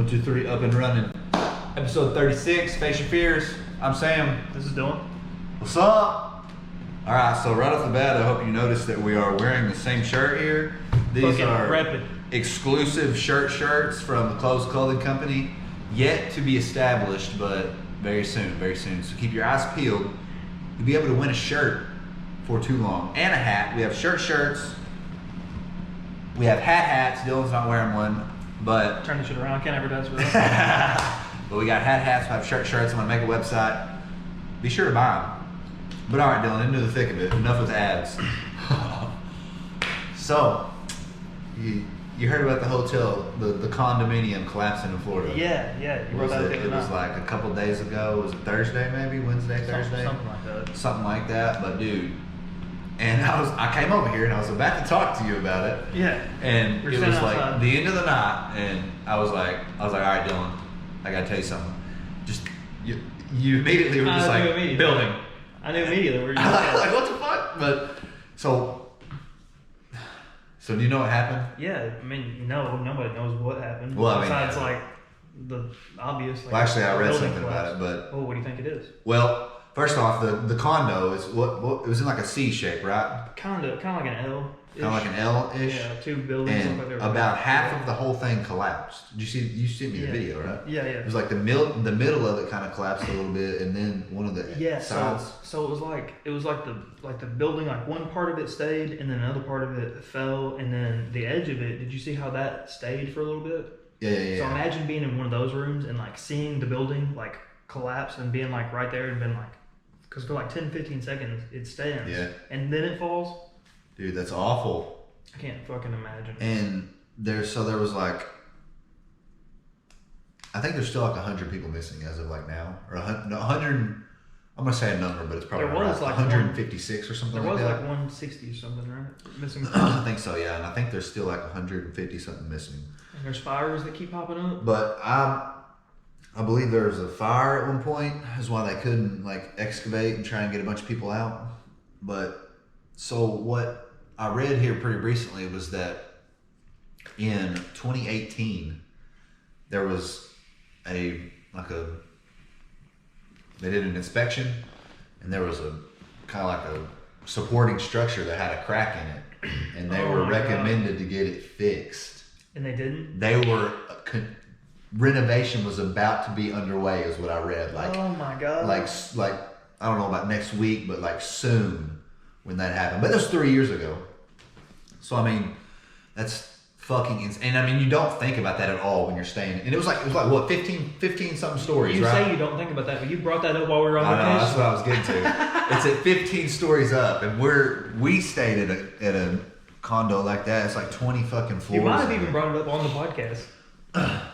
1, 2, 3, up and running. Episode 36, Face Your Fears. I'm Sam. This is Dylan. What's up? All right, so right off the bat, I hope you noticed that we are wearing the same shirt here. These Fucking are rapid. exclusive shirts from the Clothes Clothing Company. Yet to be established, but very soon, very soon. So keep your eyes peeled. You'll be able to win a shirt for too long. And a hat. We have shirts. We have hats. Dylan's not wearing one, but... Turn this shit around. Can't advertise for that. But we got hats. We have shirts. I'm going to make a website. Be sure to buy them. But all right, Dylan, into the thick of it. Enough with ads. So, you heard about the hotel, the condominium collapsing in Florida. Yeah. You wrote that It was like a couple days ago. Was it Thursday maybe? Wednesday, Thursday? Something like that. Something like that. But dude, and I came over here and I was about to talk to you about it. Yeah. And We're it was like outside. the end of the night, and I was like, all right, Dylan, I gotta tell you something. Just you immediately were just I like knew immediately. building. I knew immediately where you were Like what the fuck? But so do you know what happened? Yeah, I mean, no, nobody knows what happened. Well, I mean, besides like the obvious. Like, Well, actually, I read building something about collapse. it, but Oh, what do you think it is? well, first off, the condo is what it was in like a C shape, right? Kind of like an L. Kind of like an L-ish. Yeah, two buildings. And like they were about half of the whole thing collapsed. Did you sent me the video, right? Yeah. It was like the middle of it kind of collapsed a little bit, and then one of the sides. So it was like the building, like one part of it stayed, and then another part of it fell, and then the edge of it. Did you see how that stayed for a little bit? Yeah. So imagine being in one of those rooms and like seeing the building like collapse and being like right there and being like, because for like 10-15 seconds it stands, and then it falls. Dude, that's awful. I can't fucking imagine. And there was like, I think there's still like 100 people missing as of like now, or 100. I'm gonna say a number, but it's probably There was like like 156 or something. There was like like that. 160 or something, right? Missing. I think so, yeah. And I think there's still like 150 something missing. And there's fires that keep popping up. But I believe there was a fire at one point. Is why they couldn't like excavate and try and get a bunch of people out. But so what I read here pretty recently was that in 2018 there was they did an inspection, and there was a kind of like a supporting structure that had a crack in it, and they were recommended to get it fixed. And they didn't? They were renovation was about to be underway, is what I read. Like, oh my god! Like I don't know about next week, but like soon when that happened. But that was 3 years ago. So I mean, that's fucking insane. And I mean, you don't think about that at all when you're staying. And it was like what 15 something stories. You right? say you don't think about that, but you brought that up while we were on I know, that's vacation. what I was getting to. It's at 15 stories up, and we stayed at a condo like that. It's like 20 fucking floors. You might have even brought it up on the podcast.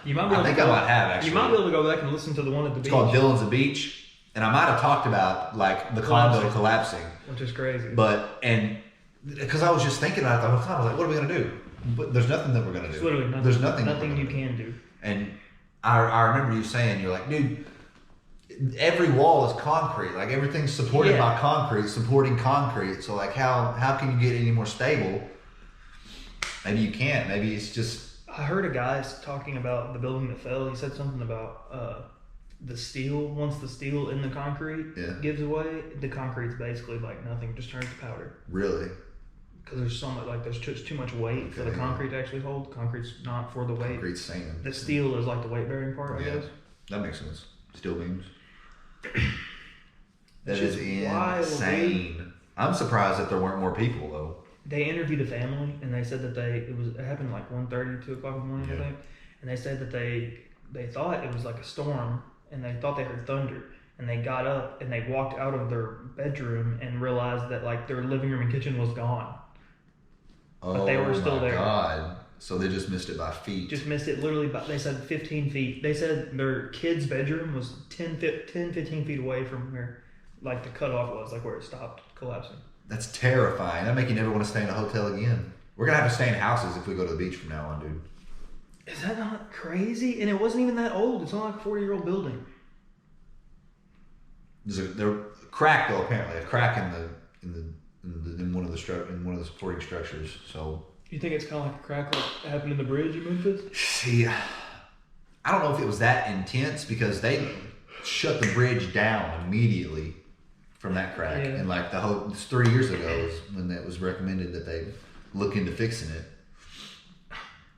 You might be able I think I might have, actually. You might be able to go back and listen to the one at the beach. It's called Dylan's a Beach, and I might have talked about like the condo collapsing, which is crazy. And because I was just thinking about it the whole time, I was like, what are we gonna do? But there's nothing that we're gonna do. There's literally nothing. There's nothing. Nothing you can do. And I remember you saying, you're like, dude, every wall is concrete. Like everything's supported by concrete, supporting concrete. So like, how can you get any more stable? Maybe you can't. Maybe it's just. I heard a guy talking about the building that fell. He said something about the steel. Once the steel in the concrete gives away, the concrete's basically like nothing, just turns to powder. Really? Because there's so much, like there's just too much weight for the concrete to actually hold. Concrete's not for the weight. Concrete's sand. The steel is like the weight bearing part, I guess. That makes sense. Steel beams. That It's is just wild, insane. dude. I'm surprised that there weren't more people though. They interviewed a family, and they said that it happened like 1:30, 2 o'clock in the morning, I think. And they said that they thought it was like a storm, and they thought they heard thunder, and they got up and they walked out of their bedroom and realized that like their living room and kitchen was gone. But they were still there. Oh my God. So they just missed it by feet. Just missed it literally by, they said 15 feet. They said their kid's bedroom was 10, 15 feet away from where like the cutoff was, like where it stopped collapsing. That's terrifying. That make you never want to stay in a hotel again. We're gonna have to stay in houses if we go to the beach from now on, dude. Is that not crazy? And it wasn't even that old. It's not like a 40-year-old building. They're cracked though. Apparently, a crack in one of the supporting structures. So You think it's kind of like a crack like happened in the bridge in Memphis? see, I don't know if it was that intense because they shut the bridge down immediately from that crack. Yeah. And like it's 3 years ago is when it was recommended that they look into fixing it.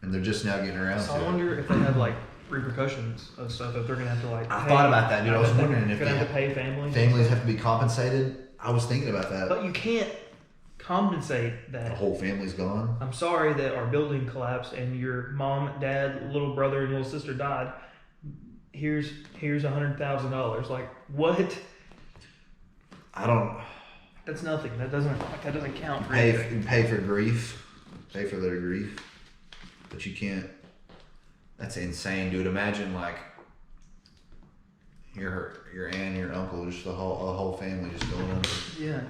And they're just now getting around So to I it. wonder if they have like repercussions of stuff that they're gonna have to like. I thought about that, dude. I was wondering if they're gonna have to pay families. Families have to be compensated. I was thinking about that. But you can't compensate that. The whole family's gone. I'm sorry that our building collapsed and your mom, dad, little brother, and little sister died. Here's $100,000. Like what? I don't. That's nothing. That doesn't count for anything. Pay for grief. Pay for their grief. But you can't. That's insane, dude. Imagine like your aunt and your uncle, just a whole family just going under. Yeah.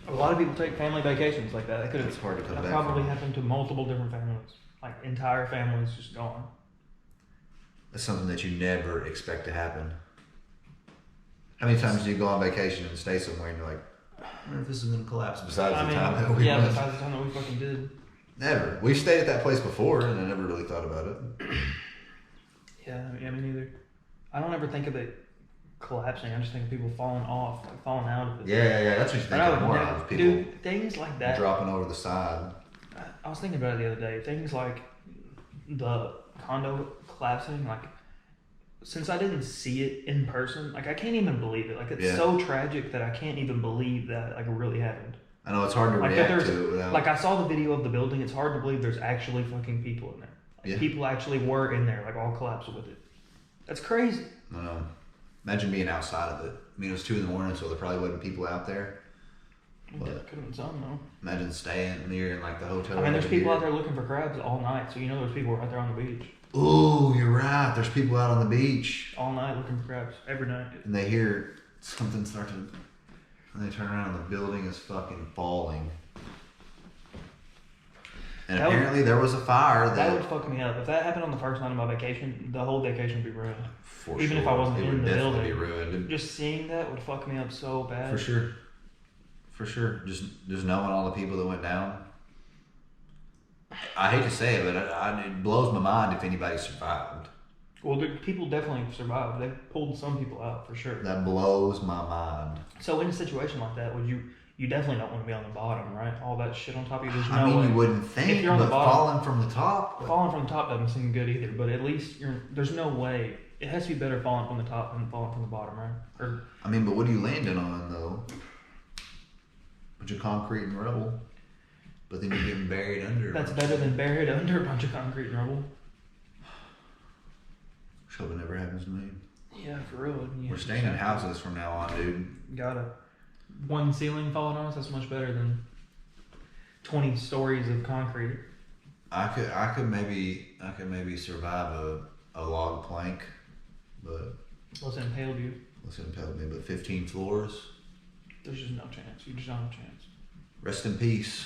A lot of people take family vacations like that. It's hard to come that back probably from. happened to multiple different families. Like entire families just gone. That's something that you never expect to happen. How many times do you go on vacation and stay somewhere and you're like, I wonder if this is going to collapse besides the time that we went? Besides the time that we fucking did. Never. We've stayed at that place before and I never really thought about it. Yeah, me neither. I don't ever think of it collapsing. I just think of people falling off, like falling out of it. Yeah. That's what you think of more of. People dude, things like that. Dropping over the side. I was thinking about it the other day. Things like the condo collapsing, like since I didn't see it in person, like I can't even believe it. Like it's so tragic that I can't even believe that like it really happened. I know it's hard to react to it without... Like I saw the video of the building. It's hard to believe there's actually fucking people in there. Like people actually were in there, like all collapsed with it. That's crazy. I know. Imagine being outside of it. I mean, it was 2 a.m, so there probably wasn't people out there. But could have been something though. Imagine staying near in like the hotel. I mean, there's people out there looking for crabs all night, so you know there's people right there on the beach. Ooh, you're right. There's people out on the beach all night looking for crabs every night. And they hear something start to, and they turn around and the building is fucking falling. And apparently there was a fire that would fuck me up. If that happened on the first night of my vacation, the whole vacation would be ruined. For Even sure. if I wasn't in the building, be ruined. Just seeing that would fuck me up so bad. For sure. Just knowing all the people that went down. I hate to say it, but it blows my mind if anybody survived. Well, people definitely survived. They pulled some people out for sure. That blows my mind. So in a situation like that, you definitely don't want to be on the bottom, right? All that shit on top of you. There's I no mean, way. you wouldn't think, if you're on but the bottom, falling from the top. Falling from the top doesn't seem good either. But at least there's no way. It has to be better falling from the top than falling from the bottom, right? I mean, but what are you landing on though? Bunch of concrete and rubble. But then you're getting buried under. That's better than buried under a bunch of concrete and rubble. Just hope it never happens to me. Yeah, for real. Yeah, we're staying in houses from now on, dude. Got one ceiling falling on us. That's much better than 20 stories of concrete. I could maybe survive a log plank, but What's impaled you? what's impaled me? But 15 floors. There's just no chance. You just don't have a chance. Rest in peace.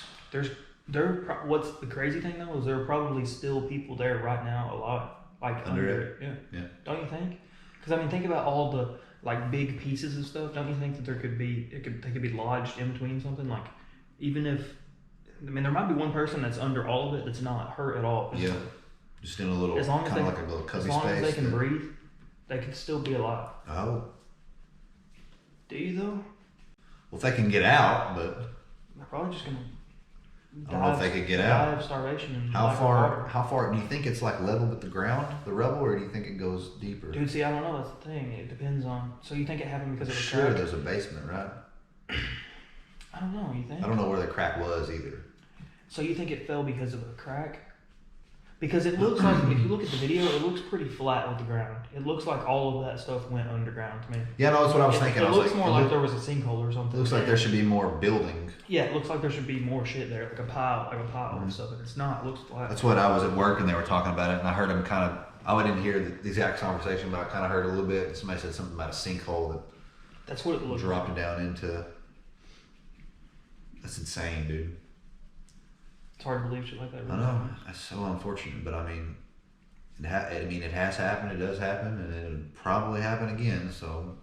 What's the crazy thing though is there are probably still people there right now alive, like under it. Yeah. Don't you think? Because I mean, think about all the like big pieces of stuff. Don't you think that they could be lodged in between something? Like even if there might be one person that's under all of it that's not hurt at all. Yeah. Just in a little, as long as kind of like a little cubby space. As long as they can breathe, they could still be alive. Oh. Do you though? Well, if they can get out, but they're probably just gonna. I don't know if they could get out. Die of starvation and how far do you think it's like level with the ground, the rubble, or do you think it goes deeper? Dude, see, I don't know. That's the thing. It depends on. So you think it happened because of a sure, crack? there's a basement, right? I don't know. You think? I don't know where the crack was either. So you think it fell because of a crack? Because it looks like, if you look at the video, it looks pretty flat with the ground. It looks like all of that stuff went underground to me. Yeah, no, that's what I was thinking. It looks more like there was a sinkhole or something. It looks like there should be more building. Yeah, it looks like there should be more shit there, like a pile of stuff, and it's not. It looks flat. That's what I was at work and they were talking about it, and I heard them kind of. I didn't hear the exact conversation, but I kind of heard a little bit. Somebody said something about a sinkhole that. That's what it looked dropped like. It down into. That's insane, dude. It's hard to believe shit like that. Really I know. That's so unfortunate, but I mean, it has happened. It does happen, and it'll probably happen again. So,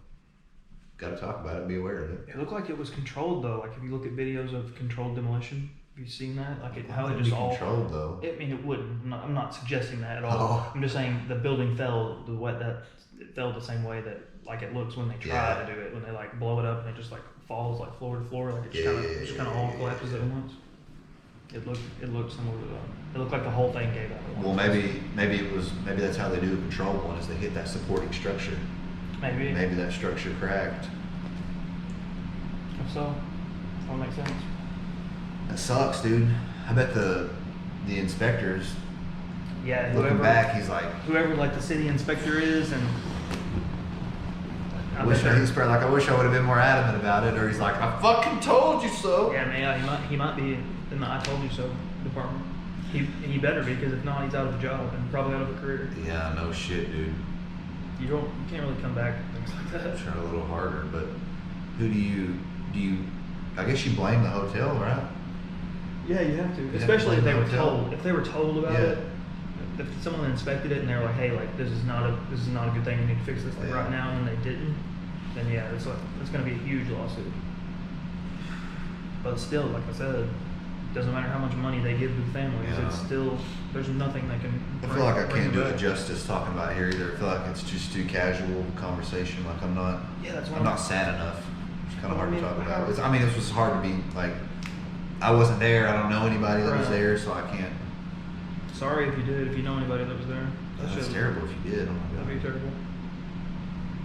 got to talk about it. Be aware of it. It looked like it was controlled though. Like if you look at videos of controlled demolition Have you seen that? Like how it It'd just be all. controlled though. I mean, it wouldn't. I'm not suggesting that at all. Oh. I'm just saying the building fell the way that it fell the same way that like it looks when they try to do it. When they like blow it up and it just like falls like floor to floor, like it just kind of all collapses at once. It looked similar to that. It looked like the whole thing gave out. Well, maybe that's how they do a controlled one, is they hit that supporting structure. Maybe Maybe that structure cracked. If so, that would make sense. That sucks, dude. I bet the inspectors Yeah, looking back, he's like, whoever like the city inspector is, and I wish I would have been more adamant about it, or he's like, I fucking told you so. Yeah, man, he might be in the "I told you so" department. He better be, because if not, he's out of a job and probably out of a career. Yeah, no shit, dude. You can't really come back and things like that. Try a little harder, but who do you? I guess you blame the hotel, right? Yeah, you have to, You especially have if to they were blame the hotel. told. If they were told about it, if someone inspected it and they were like, "Hey, like this is not a good thing. We need to fix this like right now," and they didn't, then yeah, it's going to be a huge lawsuit. But still, like I said, it doesn't matter how much money they give to the families. Yeah. It's still there's nothing they can. I feel like I can't do back. it justice talking about it here either. I feel like it's just too casual conversation. Like I'm not. Yeah, that's why I'm not sad enough. It's kind of hard to talk about. how- This was hard to be like. I wasn't there. I don't know anybody that was Right. there, so I can't. Sorry if you did. If you know anybody that was there, That's terrible if you did. Oh my That'd be God. terrible.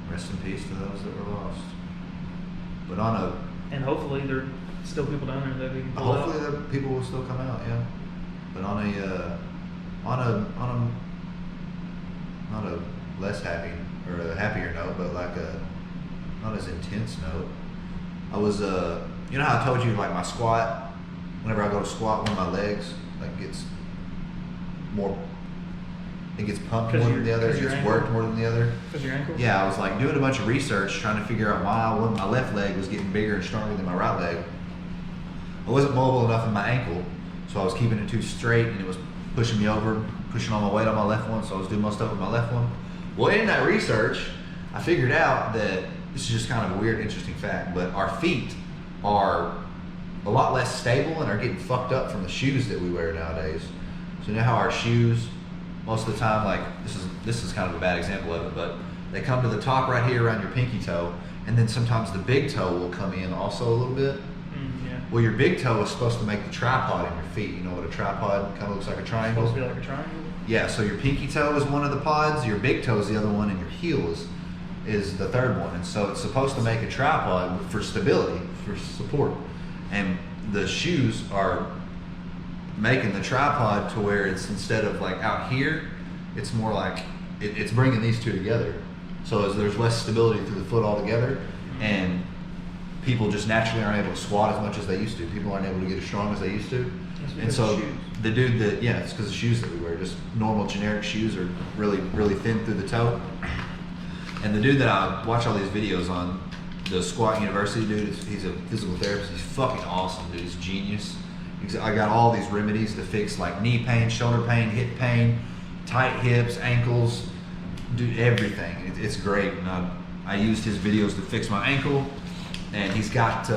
Rest in peace to those that were lost. But And hopefully there's still people down there that we can pull hopefully out. the people will still come out, yeah. But on a not a less happy or a happier note, but like a not as intense note. I was you know how I told you like my squat, whenever I go to squat, one of my legs like gets pumped more than the other, it gets worked more than the other. Because your ankle? Yeah, I was like doing a bunch of research trying to figure out why my left leg was getting bigger and stronger than my right leg. I wasn't mobile enough in my ankle, so I was keeping it too straight and it was pushing me over, pushing all my weight on my left one, so I was doing most of it with my left one. Well, in that research, I figured out that this is just kind of a weird, interesting fact, but our feet are a lot less stable and are getting fucked up from the shoes that we wear nowadays. So you know how our shoes, most of the time, like this is kind of a bad example of it, but they come to the top right here around your pinky toe, and then sometimes the big toe will come in also a little bit. Yeah. Well, your big toe is supposed to make the tripod in your feet. You know what a tripod kind of looks like, a triangle? Supposed to be like a triangle? Yeah, so your pinky toe is one of the pods, your big toe is the other one, and your heel is the third one. And so it's supposed to make a tripod for stability, for support. And the shoes are making the tripod to where it's, instead of like out here, it's more like it's bringing these two together. So as there's less stability through the foot altogether, and people just naturally aren't able to squat as much as they used to. People aren't able to get as strong as they used to. And so the dude that, yeah, it's because the shoes that we wear, just normal generic shoes are really, really thin through the toe. And the dude that I watch all these videos on, the Squat University dude, he's a physical therapist. He's fucking awesome, dude. He's genius. I got all these remedies to fix like knee pain, shoulder pain, hip pain, tight hips, ankles, dude, everything. It's great. And I used his videos to fix my ankle. And he's got,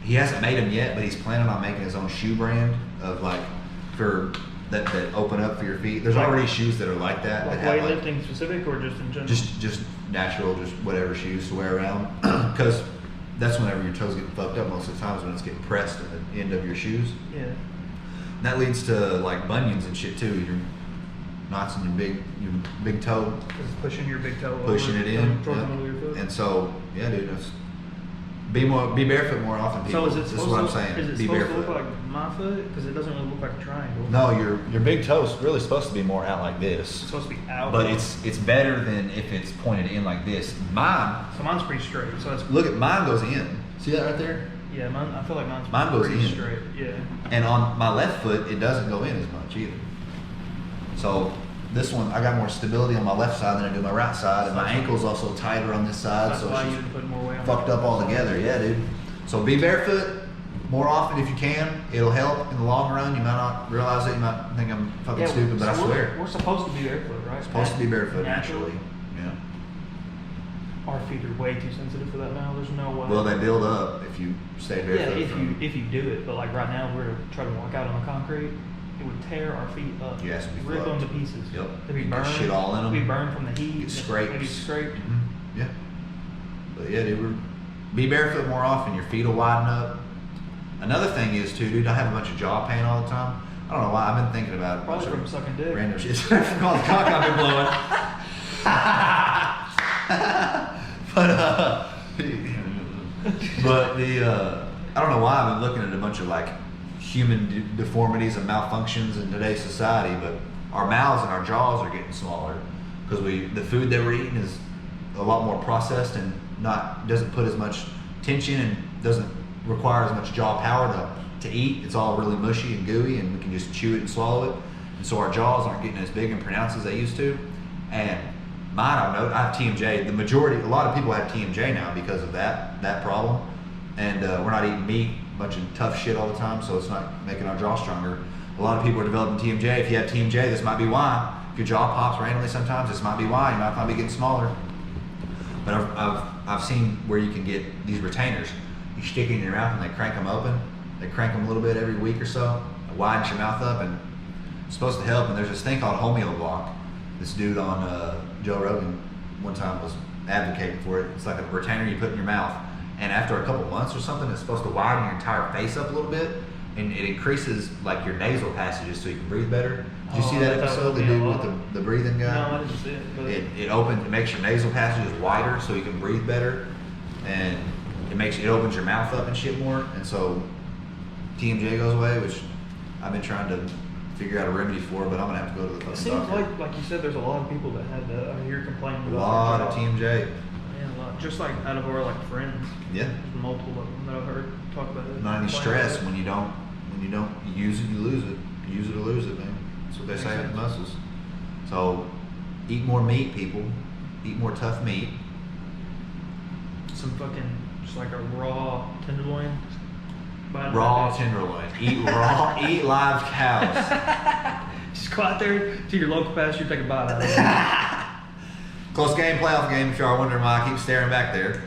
he hasn't made them yet, but he's planning on making his own shoe brand of like, for that open up for your feet. There's already shoes that are like that. Like that weightlifting specific or just in general? Just natural, just whatever shoes to wear around. Because that's whenever your toes get fucked up most of the times, when it's getting pressed at the end of your shoes. Yeah. And that leads to like bunions and shit too. Your knots in your big toe. Because it's pushing your big toe Pushing over, it in. towards Yep. the middle of your foot. And so, yeah, dude, be barefoot more often, people. So is it This is supposed what I'm to, saying. is it Be supposed barefoot. to look like my foot? Because it doesn't really look like a triangle. No, your big toe is really supposed to be more out like It's this. supposed to be out. But it's better than if it's pointed in like this. Mine, So mine's pretty straight. So that's look at mine goes in. See that right there? yeah. Mine, I feel like mine's Mine goes pretty in. straight. Yeah. And on my left foot, it doesn't go in as much either. So this one, I got more stability on my left side than I do my right side, and my ankle's also tighter on this side, That's so why it's you just would put more weight on fucked up all together. Yeah, dude. So be barefoot more often if you can. It'll help in the long run. You might not realize it. You might think I'm fucking stupid, but I so swear. we're supposed to be barefoot, right? Supposed to be barefoot naturally. naturally. Yeah. our feet are way too sensitive for that now. There's no way. Well, they build up if you stay barefoot. Yeah, if you do it, but like right now, we're trying to walk out on the concrete. It would tear our feet up. Yes, rip them to pieces. Yep. They'd be You burned. get shit all in them. Be burned from the heat. Get scraped. Maybe scraped. Mm-hmm. Yeah. But yeah, dude, be barefoot more often. Your feet will widen up. Another thing is too, dude, I have a bunch of jaw pain all the time. I don't know why. I've been thinking about Probably from sucking dick. random shit. From all the cock I've been blowing. but I don't know why I've been looking at a bunch of like human deformities and malfunctions in today's society, but our mouths and our jaws are getting smaller because the food that we're eating is a lot more processed and doesn't put as much tension and doesn't require as much jaw power to eat. It's all really mushy and gooey, and we can just chew it and swallow it. And so our jaws aren't getting as big and pronounced as they used to. And mine, I have TMJ. A lot of people have TMJ now because of that problem. And we're not eating meat, a bunch of tough shit all the time, so it's not making our jaw stronger. A lot of people are developing TMJ. If you have TMJ, this might be why. If your jaw pops randomly sometimes, this might be why. You might probably be getting smaller. But I've seen where you can get these retainers. You stick it in your mouth and they crank them open. They crank them a little bit every week or so. It widens your mouth up and it's supposed to help. And there's this thing called HomeoBlock. This dude on Joe Rogan one time was advocating for it. It's like a retainer you put in your mouth. And after a couple months or something, it's supposed to widen your entire face up a little bit. And it increases like your nasal passages so you can breathe better. Did you see that episode? The dude with the breathing guy? No, I didn't see it. But It makes your nasal passages wider so you can breathe better. And it opens your mouth up and shit more. And so TMJ goes away, which I've been trying to figure out a remedy for, but I'm gonna have to go to the fucking it seems doctor. like you said, there's a lot of people that had that. I hear complaining A about lot of TMJ. Yeah, a lot. Just like out of our like friends. Yeah. There's multiple of them that I've heard talk about it. Not any stress. When you don't use it, you lose it. Use it or lose it, man. That's what they say with muscles. So eat more meat, people. Eat more tough meat. Some fucking just like a raw tenderloin. Raw tenderloin. Eat raw. Eat live cows. Just go out there to your local pasture, take a bite out of it. Close game, playoff game. If you are wondering why I keep staring back there.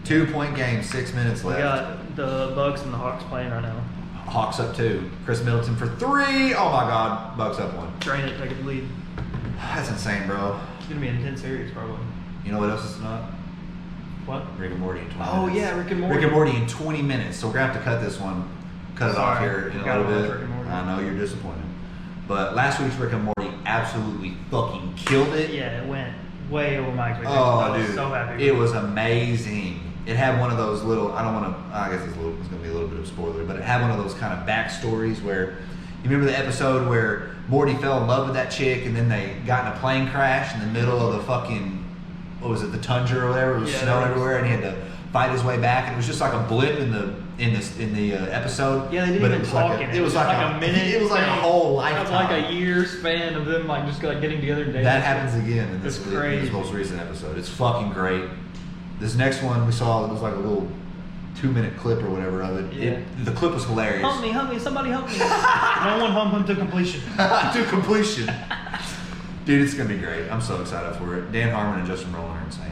2-point game, 6 minutes left. We got the Bucks and the Hawks playing right now. Hawks up 2. Chris Middleton for 3. Oh my God. Bucks up 1. Drain it, take the lead. That's insane, bro. It's gonna be an intense series, probably. You know what else it's not? What? Rick and Morty in 20 Oh minutes. yeah, Rick and Morty. Rick and Morty in 20 minutes. So we're gonna have to cut this one. Cut it off here in a little bit. Rick and Morty. I know you're disappointed. But last week's Rick and Morty absolutely fucking killed it. Yeah, it went way over my expectations. Oh, I was dude. so happy. It was amazing. It had one of those little, I guess it's going to be a little bit of a spoiler, but it had one of those kind of backstories where, you remember the episode where Morty fell in love with that chick and then they got in a plane crash in the middle of the fucking, what was it, the tundra or whatever? It was snow everywhere and he had to fight his way back and it was just like a blip in the episode. Yeah, they didn't but even talk in it. It was like a minute. It was like a whole lifetime. It was like a year span of them like just like getting together and dating. That happens again in this crazy. most recent episode. It's fucking great. This next one we saw, it was like a little 2-minute clip or whatever of it. Yeah. The clip was hilarious. Help me, somebody help me. No one hump him to completion. To completion. Dude, it's gonna be great. I'm so excited for it. Dan Harmon and Justin Roiland are insane.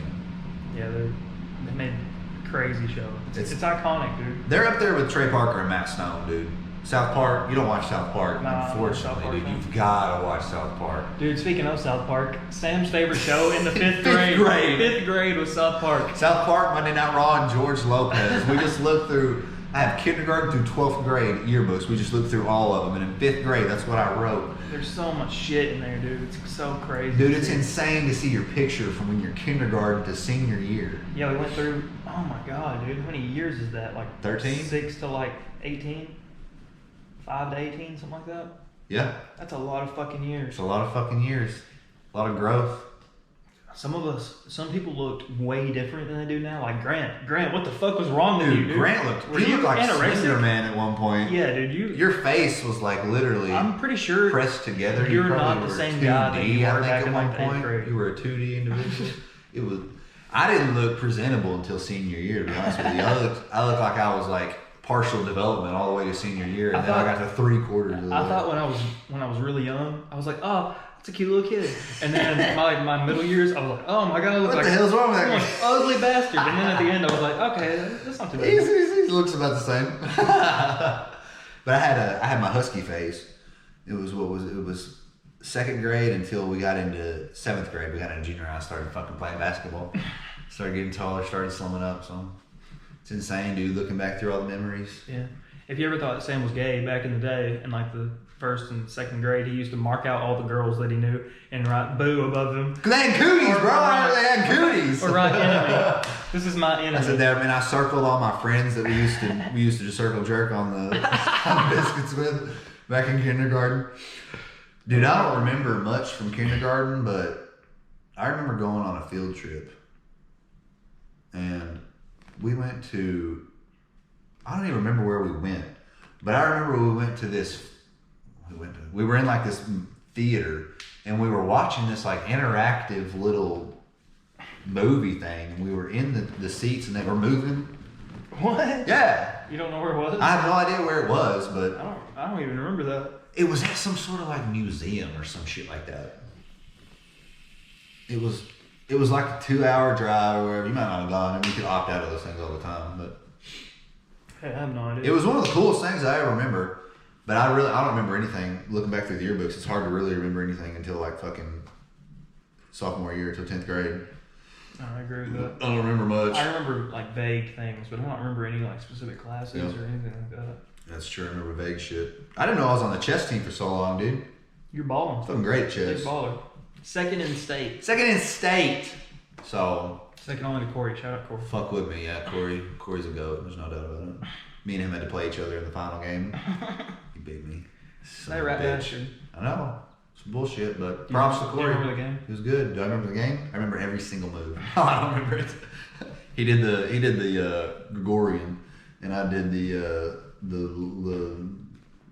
Yeah, they made a crazy show. It's iconic, dude. They're up there with Trey Parker and Matt Stone, dude. South Park, you don't watch South Park, Nah, unfortunately, South Park, dude. man. You've gotta watch South Park. Dude, speaking of South Park, Sam's favorite show in the fifth grade. Fifth grade was South Park. South Park, Monday Night Raw, and George Lopez. We just looked through, I have kindergarten through 12th grade yearbooks. We just looked through all of them. And in 5th grade, that's what I wrote. There's so much shit in there, dude. It's so crazy. Dude, it's insane to see your picture from when you're kindergarten to senior year. Yeah, we went through, oh my God, dude. How many years is that? Like 13? 6 to like 18? 5 to 18, something like that? Yeah. That's a lot of fucking years. It's a lot of fucking years. A lot of growth. Some people looked way different than they do now. Like Grant. Grant, what the fuck was wrong with you, dude? Grant he looked like Slender Man at one point. Yeah, dude. Your face was like literally I'm pretty sure pressed together. You're You not the were same 2D, guy that you were I think back at in one like the 8th point. grade. You were a 2D individual. I didn't look presentable until senior year, to be honest with you. I looked like I was like partial development all the way to senior year, and then I got to 3/4 of the way. I thought when I was really young, I was like, oh, it's a cute little kid. And then my middle years, I was like, oh my god, I look What like the hell's wrong with I'm that an ugly bastard. And then at the end, I was like, okay, that's not too bad. He looks about the same. But I had my husky phase. It was second grade until we got into seventh grade. We got into junior high, started fucking playing basketball. Started getting taller, started slumming up. So it's insane, dude. Looking back through all the memories. Yeah. If you ever thought Sam was gay back in the day, in like the first and second grade, he used to mark out all the girls that he knew and write boo above them. Cause they had cooties, bro. They had cooties. Or write enemy. This is my enemy. I said there, man. I circled all my friends that we used to just circle jerk on the biscuits with back in kindergarten. Dude, I don't remember much from kindergarten, but I remember going on a field trip, and we went to. I don't even remember where we went, but I remember we went to this. We were in like this theater, and we were watching this like interactive little movie thing, and we were in the seats, and they were moving. What? Yeah. You don't know where it was? I have no idea where it was, but I don't even remember that. it was at some sort of like museum or some shit like that. It was like a 2-hour drive or wherever. You might not have gone. I mean, you could opt out of those things all the time, but Hey, I have no idea. it was one of the coolest things I ever remember. But I don't remember anything. Looking back through the yearbooks, it's hard to really remember anything until like fucking sophomore year, until 10th grade. I agree with that. I don't remember much. I remember like vague things, but I don't remember any like specific classes Yeah. or anything like that. That's true. I remember vague shit. I didn't know I was on the chess team for so long, dude. You're balling. Fucking great at Big chess. baller. Second in state. Second in state. So Second only to Corey. Shout out Corey. fuck with me, yeah. Corey's a goat. There's no doubt about it. Me and him had to play each other in the final game. He beat me. Son They of a rat bitch. bastard. I know. It's bullshit, but props to Do you Corey. remember the game? It was good. Do I remember the game? I remember every single move. I don't remember it. He did the Gregorian, and I did the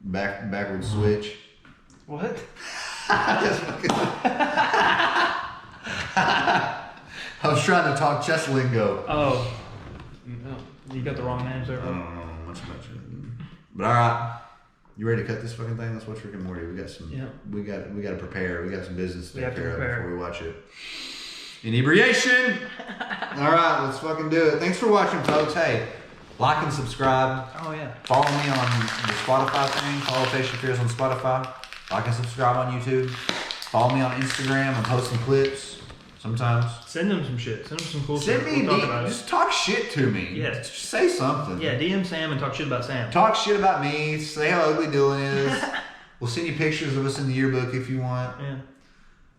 backward switch. What? I was trying to talk chess lingo. Oh. No, you got the wrong names there. I don't know much about it. But all right, you ready to cut this fucking thing? Let's watch Rick and Morty. We got some. Yeah. We got to prepare. We got some business to We take have to care of prepare. before we watch it. Inebriation. All right, let's fucking do it. Thanks for watching, folks. Hey, like and subscribe. Oh yeah. Follow me on the Spotify thing. Follow Facial Fears on Spotify. Like and subscribe on YouTube. Follow me on Instagram. I'm posting clips sometimes. Send them some shit. Send them some cool Send shit. me, We'll talk about it. just talk shit to me. Yeah. Just say something. Yeah, DM Sam and talk shit about Sam. Talk shit about me. Say how ugly Dylan is. We'll send you pictures of us in the yearbook if you want. Yeah.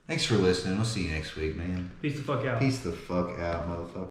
Thanks for listening. We'll see you next week, man. Peace the fuck out. Peace the fuck out, motherfucker.